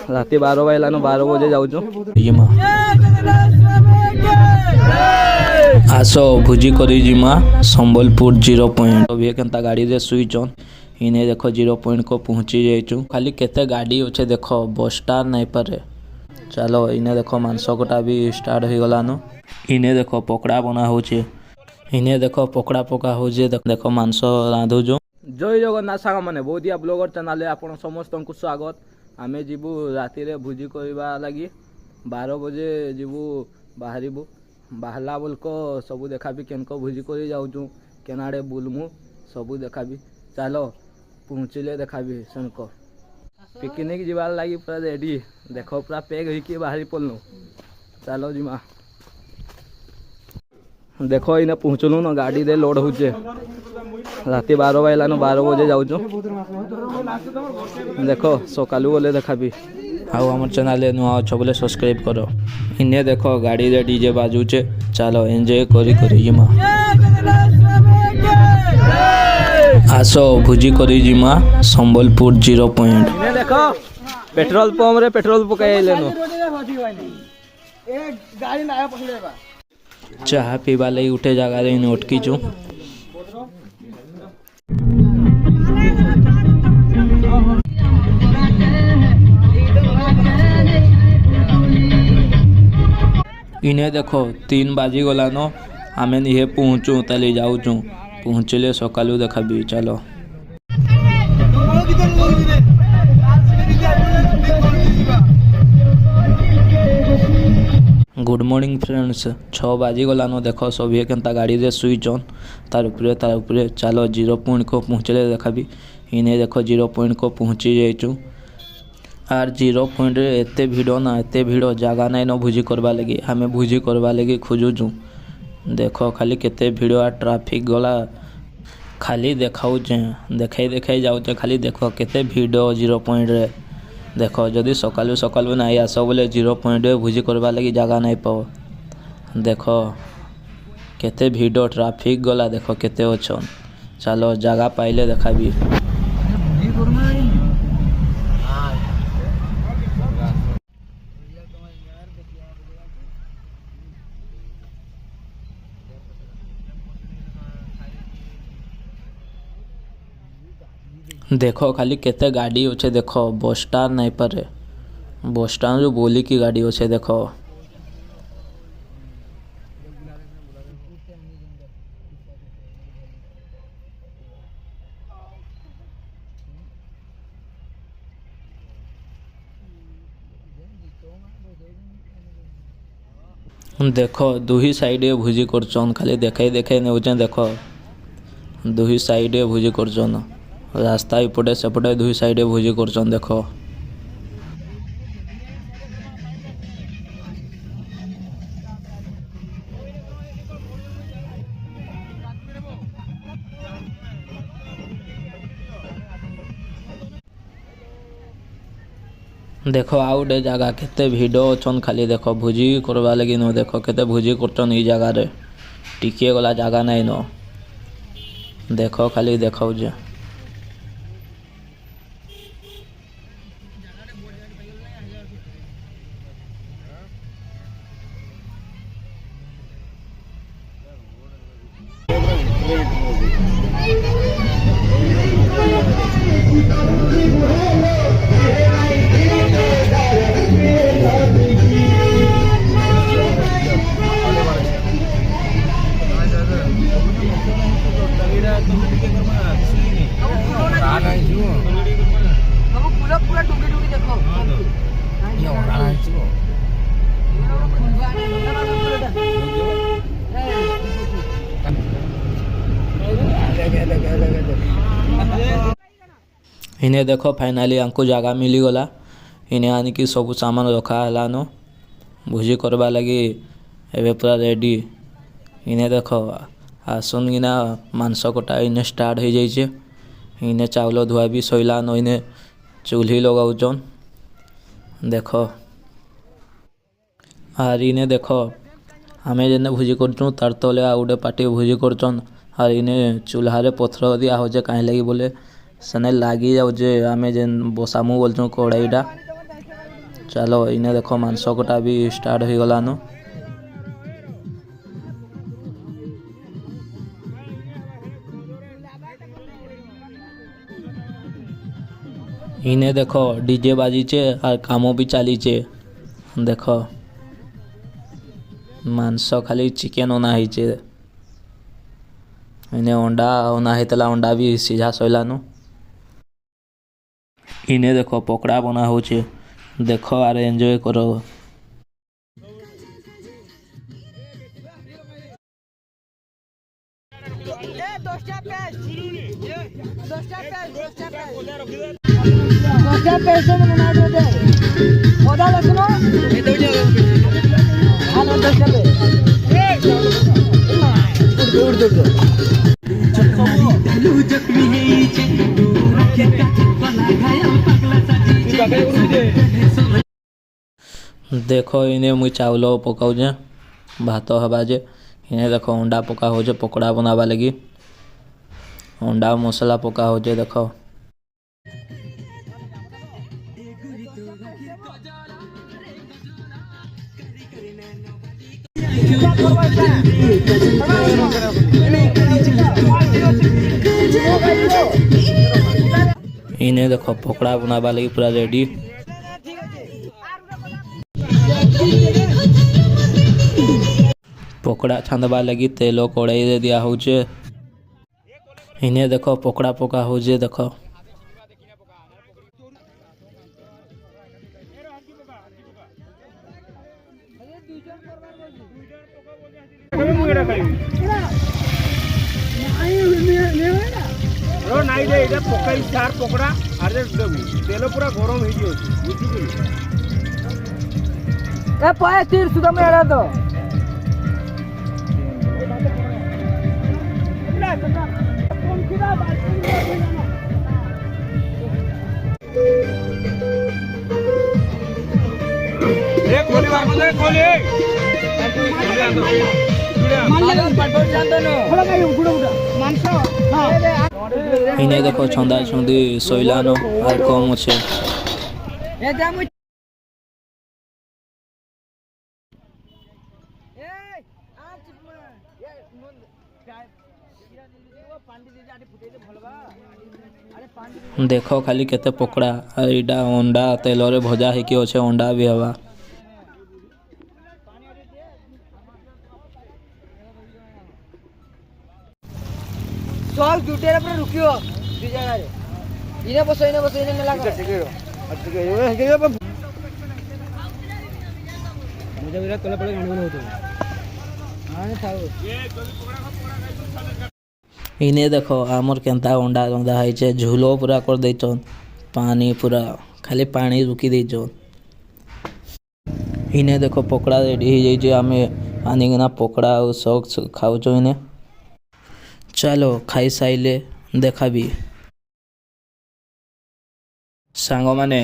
राति 12 बजलान 12 बजे जाऊँ आस भोजी करी जिमा संबलपुर 0 पॉइंट अभी केनता गाड़ी रे सुईचन इने देखो 0 पॉइंट को पहुँची जाइचु खाली केते गाड़ी अच्छे देखो बस स्टार नहीं पारे। चलो इने देखो मांस कटा भी स्टार्ट हो गलान इने देखो पकड़ा बना होचे इने देखो पकड़ा पका होचे देखो मांस रांधुजु। जय जगन्नाथ सांग माने बोधिया ब्लॉगर चैनल आपण समस्त को स्वागत। आमे जीवु राति रे भोजी करबा लगी 12 बजे जीवु बाहरिबु बाहला बोलक सबू देखाबी केनको भोजी कर जाऊँ केनाड़े बुलमु सबू देखाबी। चलो पहुँचले देखाबी सेनको पिकनिक जीवार लगी पूरा रेडी देखो पूरा पैक होइके बाहरी पड़नु। चलो जिमा देखो इने पहुँचलु न गाड़ी दे लोड होचे राति 12 बजलान 12 बजे जाऊँ देखो सकालू बोले देखाबी आउ आम चैनल नुआ अच्छ बोले सब्सक्राइब करो। इने देखो गाड़ी रे डीजे बाजुचे चलो एंजॉय करी जिमा आसो भोजी करी जिमा संबलपुर 0 पॉइंट। इने देखो पेट्रोल पंप रे पेट्रोल पकाई लेनो चाह पीवा लगी उठे जगह रे इन अटकी छु इन्हें देखो 3 बाजी गलान आमे निहे पहुँचू ताली जाऊँ पहुँचले सकालू देखाबी। चलो गुड मॉर्निंग फ्रेंड्स 6 बाजी गलान देखो सभी केनता गाड़ी रे सुईचन तार उपरे चलो 0 पॉइंट को पहुँचले देखाबी। इन्हें देखो 0 पॉइंट को पहुँची जाइचु आर 0 पॉइंट रे एते भिड़ ना एते भिड़ जगह नहीं न भोजी करवा लगी हमें भोजी करवा लगी खोजुचु देखो खाली केते भिड़ आ ट्रैफिक गला खाली देखाऊ देखाई जाऊँ खाली देखो केते भिड़ 0 पॉइंट रे देखो जदि सकालू नहीं आस बोले 0 पॉइंट रे भोजी करवा लगी जगह नहीं पाओ देखो केते भिड़ ट्रैफिक गला देखो केते अच्छन। चलो जगह पाइले देखाबी। देखो खाली केते गाड़ी अच्छे देखो बस स्टार नहीं पारे बस स्टार जो बोली की गाड़ी अच्छे देखो देखो दुही साइड भोजी करचन खाली देखाई नौचे देखो दुही साइड भोजी करचन रास्ता इपटे सेपटे दुई साइड भोजी करचन देखो देखो आउ डे जगह केते भिड़ अच्छन खाली देखो भोजी करवा लगी न देखो केते भोजी करचन ई जगह रे टिके गला जगह नहीं न देखो खाली देखाऊ जे इन्हें देखो फाइनाली हमको जगह मिली गला इन्हें आनी कि सब सामान रखा है न भोजी करवा लगी एवं पूरा रेडी। इन्हें देखो आसन किना मांस कटा इन्हें स्टार्ट हो जाइए इन्हें चावल धुआ भी सैला न इन्हें चूल्ही लगाउचन देखो आर इन्हें देखो आमे जेने भोजी करचुँ तार तले आ गोटे पार्टी भोजी करचन आर इन्हें चूल्हा पथर दिया हो कहीं लगी बोले सेने लगी जाऊे आमे जेन बसामु बोलचुँ कड़ाईटा चलो इने देखो मांस कटा भी स्टार्ट हो गलान। इने देखो डीजे बाजीचे और कामो भी चलीचे। देख मांस खाली चिकेन अना होइचे। इने अंडा अना होता अंडा भी सीझा सैलानु। इने देखो पकड़ा बना होचे। देख आर एंजॉय करो। देखो इने मुई चावल पकाऊे भात हवा जे। इने देखो अंडा पका हो पकड़ा बनावा लगी। अंडा मसला पका हो देखो। इने देखो पकड़ा बनावा लगी पूरा रेडी। पकड़ा छांदवा लगी तेल कड़ाई दिया होचे। इने देखो पकड़ा पका हो देखो। नाई दे इधर पकाई चार पकड़ा आरे तेल पूरा गरम हो गयो बुझी ए पाए तीर सुदा में आड़ा तो ए खोली मार खोली इने देखो छंदा छंदी सोइलानो और कम अच्छे। देखो खाली केते पकड़ा एडा अंडा तेल रे भजा है कि अच्छे अंडा भी हवा। सब जुटे रे पर रुकियो दी जगह रे इने बसो इने मेला कर ठीक है ये मुझे विराट तले पड़े गाड़ी में होतो आने थाओ इने देखो आमर केंता अंडा रंधा है झूलो पूरा कर दे पानी पूरा खाली पानी रुकी दे। इने देखो पकड़ा रेडी हो आम आनिकिना पकड़ा और सॉक्स खाऊच। इने चलो खाई साइले देखा भी सांग माने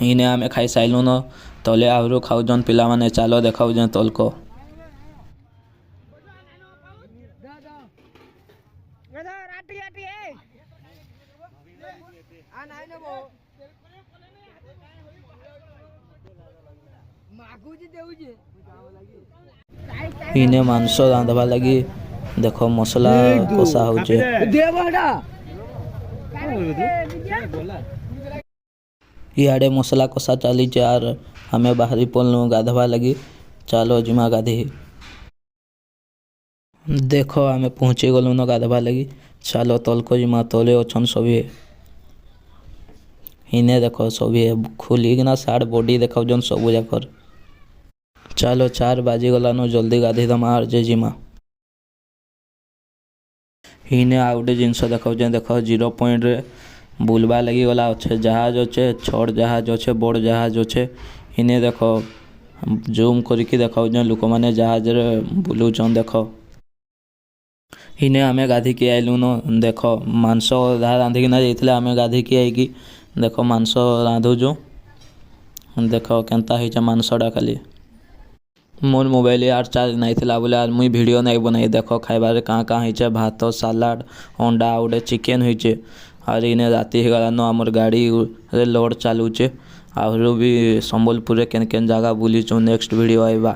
इने आमे खाई साइलु न तले आहु खाऊन पिला माने चलो देखाऊ तल को। इने मांस रांधवा लगी देखो मसला कषा होचे। इे मसला कषा चली आर हमें बाहरी पड़लु गाधवा लगी। चलो जिमा गाधी देखो आमे पहुँची गलु न गाधवा लगी। चलो तलको जिमा तले अच्छन सभी। इने देखो सभी खुलिकिना साड़ बॉडी देखा सबू जाकर। चलो 4 बाजी गलानु जल्दी गाधी दमा आर जे जिमा। इने आ गोटे जिनस देखा देख 0 पॉइंट रे बुलवा लगी गला अच्छे जहाज अच्छे छोट जहाज अच्छे बड़ जहाज अच्छे। इने देख जूम करके देखा लोक मैंने जहाज रे बुलूचन देख। इने आमे गाधी की आइलु न देख मांस रांधिकिना जाइए आमे गाधी की आईकी देख मांस रांधुचु। देख केनता होइछे मांसटा खाली मोर मोबाइल यार चार्ज नहीं थिला बोले आज मुई वीडियो नहीं बनाई। देख खाइबार कहाँ कहाँ होइछे भात सालाड अंडा गोटे चिकेन होइछे। और इने राति हो गलान आमर गाड़ी रे लोड चलुचे आहुरी भी संबलपुर केन केन जगह बुलीचु नेक्स्ट वीडियो आइबा।